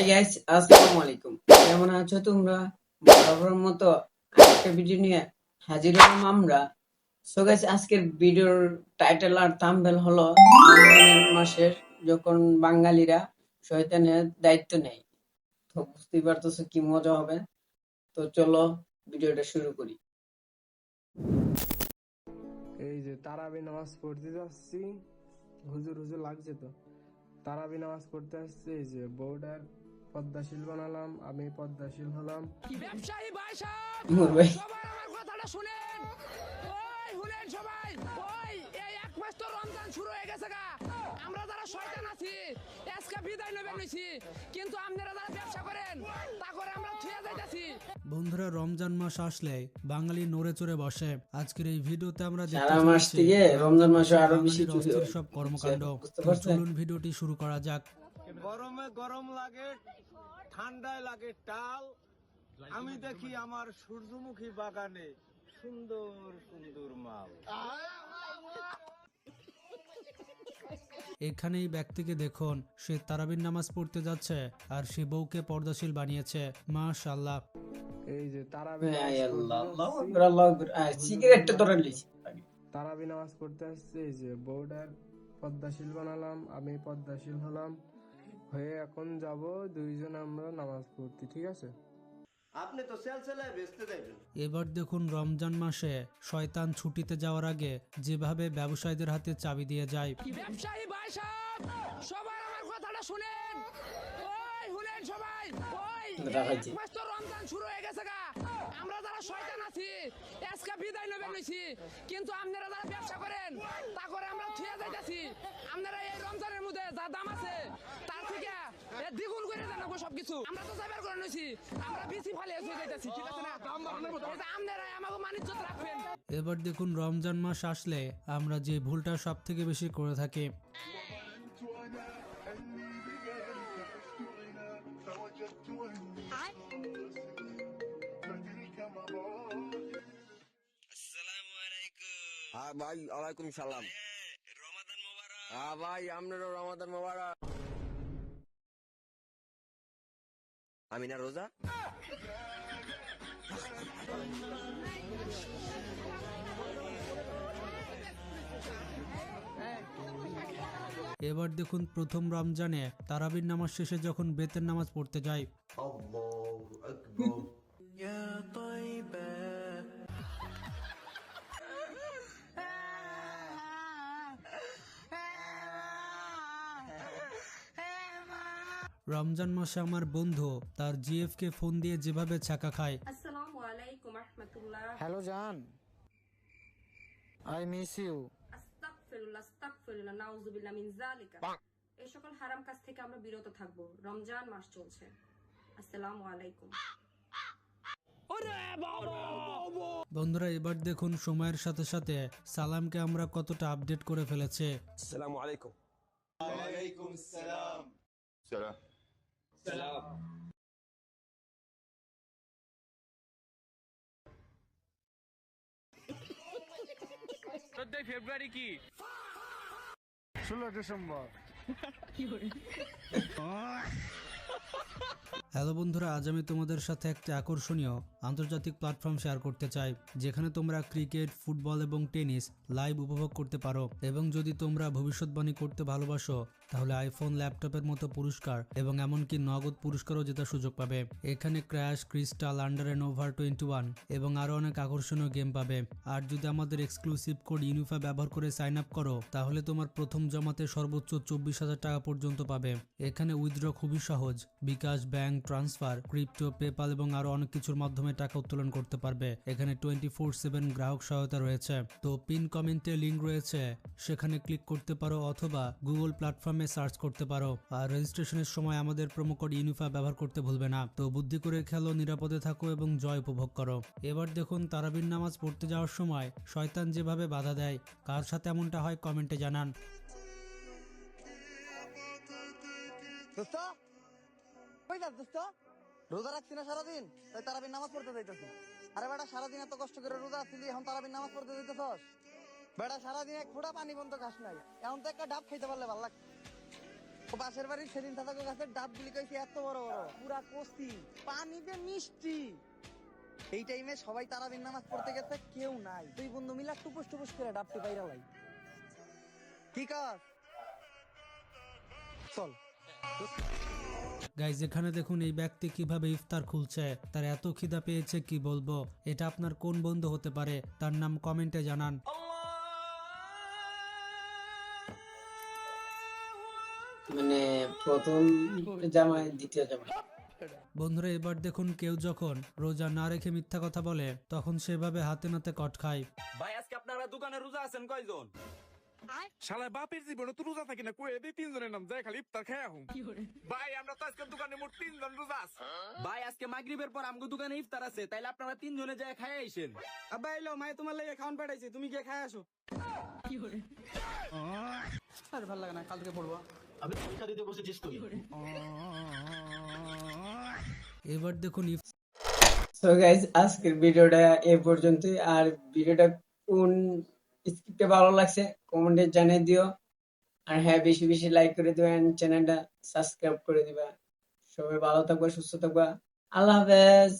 Hi guys, আসসালামু আলাইকুম। কেমন আছো তোমরা? বরাবরের মতো আরেকটা ভিডিও নিয়ে হাজির হলাম আমরা। সো গাইস, আজকের ভিডিওর টাইটেল আর থাম্বনেল হলো রমজানের মাসের যখন বাঙালিরা শয়তানের দায়িত্ব নেয়। তো বুঝতেই পারতেছো কি মজা হবে। তো চলো ভিডিওটা শুরু করি। এই যে তারাবি নামাজ পড়তে যাচ্ছি, হুজুর হুজুর লাগছে তো। তারাবি নামাজ পড়তে আসছে, এই যে বউটার পদ্মাশীল বানালাম, আমি পদ্মাশীল হলাম। ব্যবসায়ী ভাই সাহেব, ইমর ভাই, সবাই আমার কথাটা শুনেন। ওই শুনেন সবাই, ওই এই এক মাস তো রমজান শুরু হয়ে গেছে গা। আমরা যারা শয়তান আছি আজকে বিদায় নেবেন নিছি, কিন্তু আপনারা যারা ব্যবসা করেন তা করে আমরা থুয়ে যাইতাছি। বন্ধুরা, রমজান মাস আসলে বাঙালি নড়ে চড়ে বসে। আজকের এই ভিডিওতে আমরা দেখতে সারা মাস চলেছি থেকে রমজান মাসে আরো বেশি বাঙালির চুরি অস্থির হয়। সব কর্মকাণ্ড। বুঝতে তো পারছেন? চলুন ভিডিওটি শুরু করা যাক। গরমে গরম লাগে, ঠান্ডায় লাগে টাল। আমি দেখি আমার সূর্যমুখী বাগানে সুন্দর সুন্দর মাল। এখানে এই ব্যক্তিকে দেখুন, সে তারাবির নামাজ পড়তে যাচ্ছে আর সে বউকে পর্দাশীল বানিয়েছে। মাশাআল্লাহ। এই যে তারাবি হাই নামাজ আল্লাহ, পড়তে আল্লাহু যাচ্ছি, আকবার, আল্লাহু আকবার। সিগারেটটা ধরে লিছি। তারাবি নামাজ পড়তে আসছে, এই যে বউটার পদ্মাশীল বানালাম, আমি পদ্মাশীল হলাম, হয়ে এখন যাব দুইজন আমরা নামাজ পড়তে, ঠিক আছে? আপনি তো সেলসেলায় বেচতে যাবেন। এবার দেখুন, রমজান মাসে শয়তান ছুটিতে যাওয়ার আগে যেভাবে ব্যবসায়ীদের হাতে চাবি দিয়ে যায়। ব্যবসায়ী ভাই সাহেব, সবাই আমার কথাটা শুনেন। ওই শুনেন সবাই, ওই এই এক মাস তো রমজান শুরু হয়ে গেছে গা। আমরা যারা শয়তান আছি আজকে বিদায় নেবেন নিছি, কিন্তু আপনারা যারা ব্যবসা করেন তা করে আমরা থুয়ে যাইতাছি। আপনারা এই রমজানের মধ্যে যা দাম আছে তার থেকে দ্বিগুণ করে দেন সবকিছু। আমরা তো যাবার করে নিছি, আমরা বেশি ফালে এসে যাইতাছি, ঠিক আছে না? আপনারা আমাকে মানিজ্য রাখবেন। এবার দেখুন, রমজান মাস আসলে আমরা যে ভুলটা সব থেকে বেশি করে থাকি, হ্যাঁ ভাই, ওয়ালাইকুম সালাম। রমাদান মোবারক। হ্যাঁ ভাই, আপনারও রমাদান মোবারক। আমি না রোজা। এবার দেখুন, প্রথম রমজানে তারাবির নামাজ শেষে যখন বেতের নামাজ পড়তে যায়, রমজান মাসে আমার বন্ধু তার জিএফ কে ফোন দিয়ে যেভাবে ছাকা খায়, আসসালামু আলাইকুম রাহমাতুল্লাহ। হ্যালো জান, আই মিস ইউ। আস্তাগফিরুল্লাহ, আস্তাগফিরুল্লাহ, নাউযুবিল্লাহ মিন যালিকা। এই সকল হারাম কাজ থেকে আমরা বিরত থাকব। রমজান মাস চলছে। আসসালামু আলাইকুম। বন্ধুরা এবার দেখুন, সময়ের সাথে সাথে সালামকে আমরা কতটা আপডেট করে ফেলেছে। আসসালামু আলাইকুম। ওয়ালাইকুম সালাম। সালাম। সালাম। ফেব্রুয়ারি কি 16 ডিসেম্বর। হ্যালো বন্ধুরা, আজ আমি তোমাদের সাথে একটা আকর্ষণীয় আন্তর্জাতিক প্ল্যাটফর্ম শেয়ার করতে চাই, যেখানে তোমরা ক্রিকেট, ফুটবল এবং টেনিস লাইভ উপভোগ করতে পারো। এবং যদি তোমরা ভবিষ্যৎবাণী করতে ভালোবাসো, তাহলে আইফোন, ল্যাপটপের মতো পুরস্কার এবং এমনকি নগদ পুরস্কারও জেতার সুযোগ পাবে। এখানে crash, crystal, under and over 21 এবং আরো অনেক আকর্ষণীয় গেম পাবে। আর যদি আমাদের এক্সক্লুসিভ কোড ইউনিফা ব্যবহার করে সাইন আপ করো, তাহলে তোমার প্রথম জমাতে সর্বোচ্চ 24,000 টাকা পর্যন্ত পাবে। এখানে উইথড্র খুবই সহজ, বিকাশ, ব্যাংক ট্রান্সফার, ক্রিপ্টো, পেপাল এবং আরো অনেক কিছুর মাধ্যমে টাকা উত্তোলন করতে পারবে। এখানে 24/7 গ্রাহক সহায়তা রয়েছে। তো পিন কমেন্টে লিঙ্ক রয়েছে, সেখানে ক্লিক করতে পারো অথবা গুগল প্ল্যাটফর্মে সার্চ করতে পারো। আর রেজিস্ট্রেশনের সময় আমাদের প্রোমো কোড ইউনিফা ব্যবহার করতে ভুলবে না। তো বুদ্ধি করে খেলো, নিরাপদে থাকো এবং জয় উপভোগ করো। এবার দেখুন, তারাবির নামাজ পড়তে যাওয়ার সময় শয়তান যেভাবে বাধা দেয়, কার সাথে এমনটা হয় কমেন্টে জানান। দোস্ত, কই যাস দোস্ত? রোজা রাখছি না সারাদিন, তাই তারাবির নামাজ পড়তে যাইতেছি। আরে বেটা, সারাদিন এত কষ্ট করে রোজা আসছিলি, এখন তারাবির নামাজ পড়তে যাইতেছস? বেটা, সারাদিন এক ফোঁটা পানি বন্ধ খাস নাই, এখন তো একটা ডাব খাইতে পারলে ভালো লাগতো। ও পাশের বাড়ির সেদিন দাদা গাছের ডাব গুলি কইছে এত বড় বড় পুরা কষ্টি পানিতে মিষ্টি। এই টাইমে সবাই তারাবির নামাজ পড়তে গেছে, কেউ নাই। দুই বন্ধু মিলা টুপুস টুপুস করে ডাবটি পাইরা লাই। ঠিক আছে চল। গাইজ এখানে দেখুন এই ব্যক্তি কিভাবে ইফতার খুলছে, তার এত খিদা পেয়েছে কি বলবো। এটা আপনার কোন বন্ধু হতে পারে, তার নাম কমেন্টে জানান। মানে প্রথম জামাই দ্বিতীয় জামাই। বন্ধুরা এবার দেখুন কেউ যখন রোজা না রেখে মিথ্যা কথা বলে তখন সেভাবে হাতে নাতে কট খায়। ভাই আজকে আপনারা দোকানে রোজা আছেন কয়জন? শালা বাপের জীবনে তো রোজা থাকি না, কয়ে দিই তিনজনের নাম যাই খালি ইফতার খাই আহুম। ভাই আমরা তো আজকে দোকানে মোট 3 জন রোজা আছে। ভাই আজকে মাগরিবের পর আমগো দোকানে ইফতার আছে, তাইলে আপনারা 3 জনে যায় খাই আইছেন। আব্বা এলো মাই তোমার লাগে খাওয়ান পাঠাইছে, তুমি গিয়ে খাই আসো। আর ভালো লাগে না, কাল থেকে পড়বো। এবার দেখুন সো গাইস আজকের ভিডিওটা এই পর্যন্তই। আর ভিডিওটা কোন স্ক্রিপ্টে ভালো লাগছে কমেন্টে জানিয়ে দিও। আর হ্যাঁ, বেশি বেশি লাইক করে দিবেন, চ্যানেলটা সাবস্ক্রাইব করে দিবা। সবাই ভালো থাকবা, সুস্থ থাকবা। আল্লাহ হাফেজ।